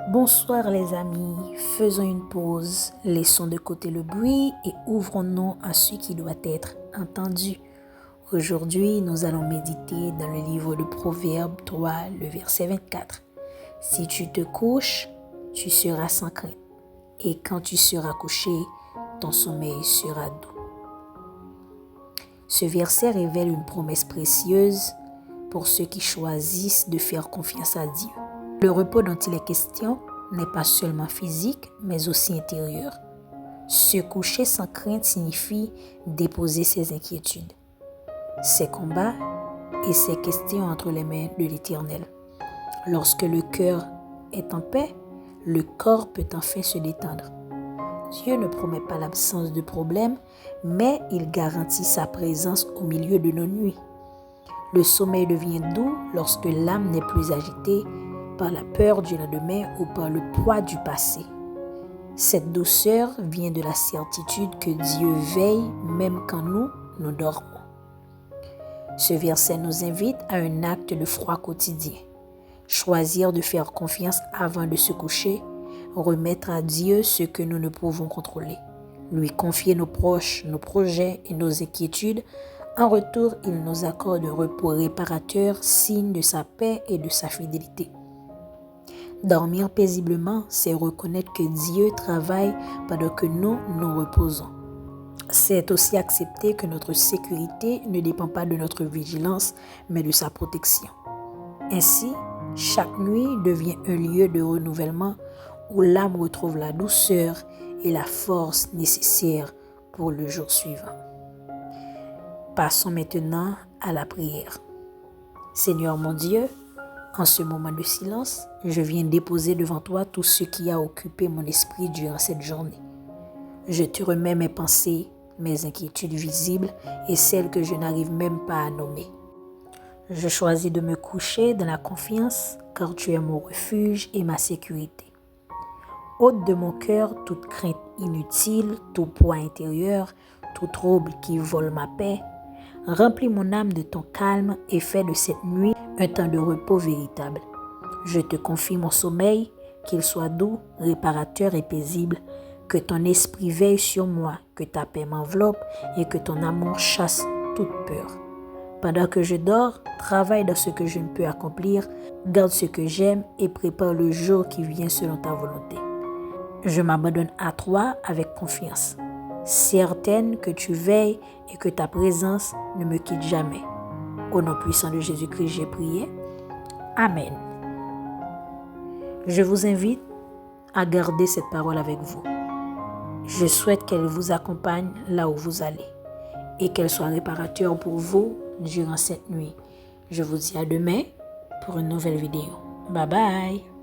Bonsoir les amis, faisons une pause, laissons de côté le bruit et ouvrons-nous à ce qui doit être entendu. Aujourd'hui, nous allons méditer dans le livre de Proverbes 3, le verset 24. Si tu te couches, tu seras sans crainte, et quand tu seras couché, ton sommeil sera doux. Ce verset révèle une promesse précieuse pour ceux qui choisissent de faire confiance à Dieu. Le repos dont il est question n'est pas seulement physique, mais aussi intérieur. Se coucher sans crainte signifie déposer ses inquiétudes, ses combats et ses questions entre les mains de l'Éternel. Lorsque le cœur est en paix, le corps peut enfin se détendre. Dieu ne promet pas l'absence de problèmes, mais il garantit sa présence au milieu de nos nuits. Le sommeil devient doux lorsque l'âme n'est plus agitée par la peur du lendemain ou par le poids du passé. Cette douceur vient de la certitude que Dieu veille même quand nous dormons. Ce verset nous invite à un acte de foi quotidien. Choisir de faire confiance avant de se coucher, remettre à Dieu ce que nous ne pouvons contrôler, lui confier nos proches, nos projets et nos inquiétudes. En retour, il nous accorde un repos réparateur, signe de sa paix et de sa fidélité. Dormir paisiblement, c'est reconnaître que Dieu travaille pendant que nous nous reposons. C'est aussi accepter que notre sécurité ne dépend pas de notre vigilance, mais de sa protection. Ainsi, chaque nuit devient un lieu de renouvellement où l'âme retrouve la douceur et la force nécessaires pour le jour suivant. Passons maintenant à la prière. Seigneur mon Dieu, en ce moment de silence, je viens déposer devant toi tout ce qui a occupé mon esprit durant cette journée. Je te remets mes pensées, mes inquiétudes visibles et celles que je n'arrive même pas à nommer. Je choisis de me coucher dans la confiance car tu es mon refuge et ma sécurité. Ôte de mon cœur toute crainte inutile, tout poids intérieur, tout trouble qui vole ma paix. Remplis mon âme de ton calme et fais de cette nuit un temps de repos véritable. Je te confie mon sommeil, qu'il soit doux, réparateur et paisible, que ton esprit veille sur moi, que ta paix m'enveloppe et que ton amour chasse toute peur. Pendant que je dors, travaille dans ce que je ne peux accomplir, garde ce que j'aime et prépare le jour qui vient selon ta volonté. Je m'abandonne à toi avec confiance, certaine que tu veilles et que ta présence ne me quitte jamais. Au nom puissant de Jésus-Christ, j'ai prié. Amen. Je vous invite à garder cette parole avec vous. Je souhaite qu'elle vous accompagne là où vous allez et qu'elle soit réparateur pour vous durant cette nuit. Je vous dis à demain pour une nouvelle vidéo. Bye bye.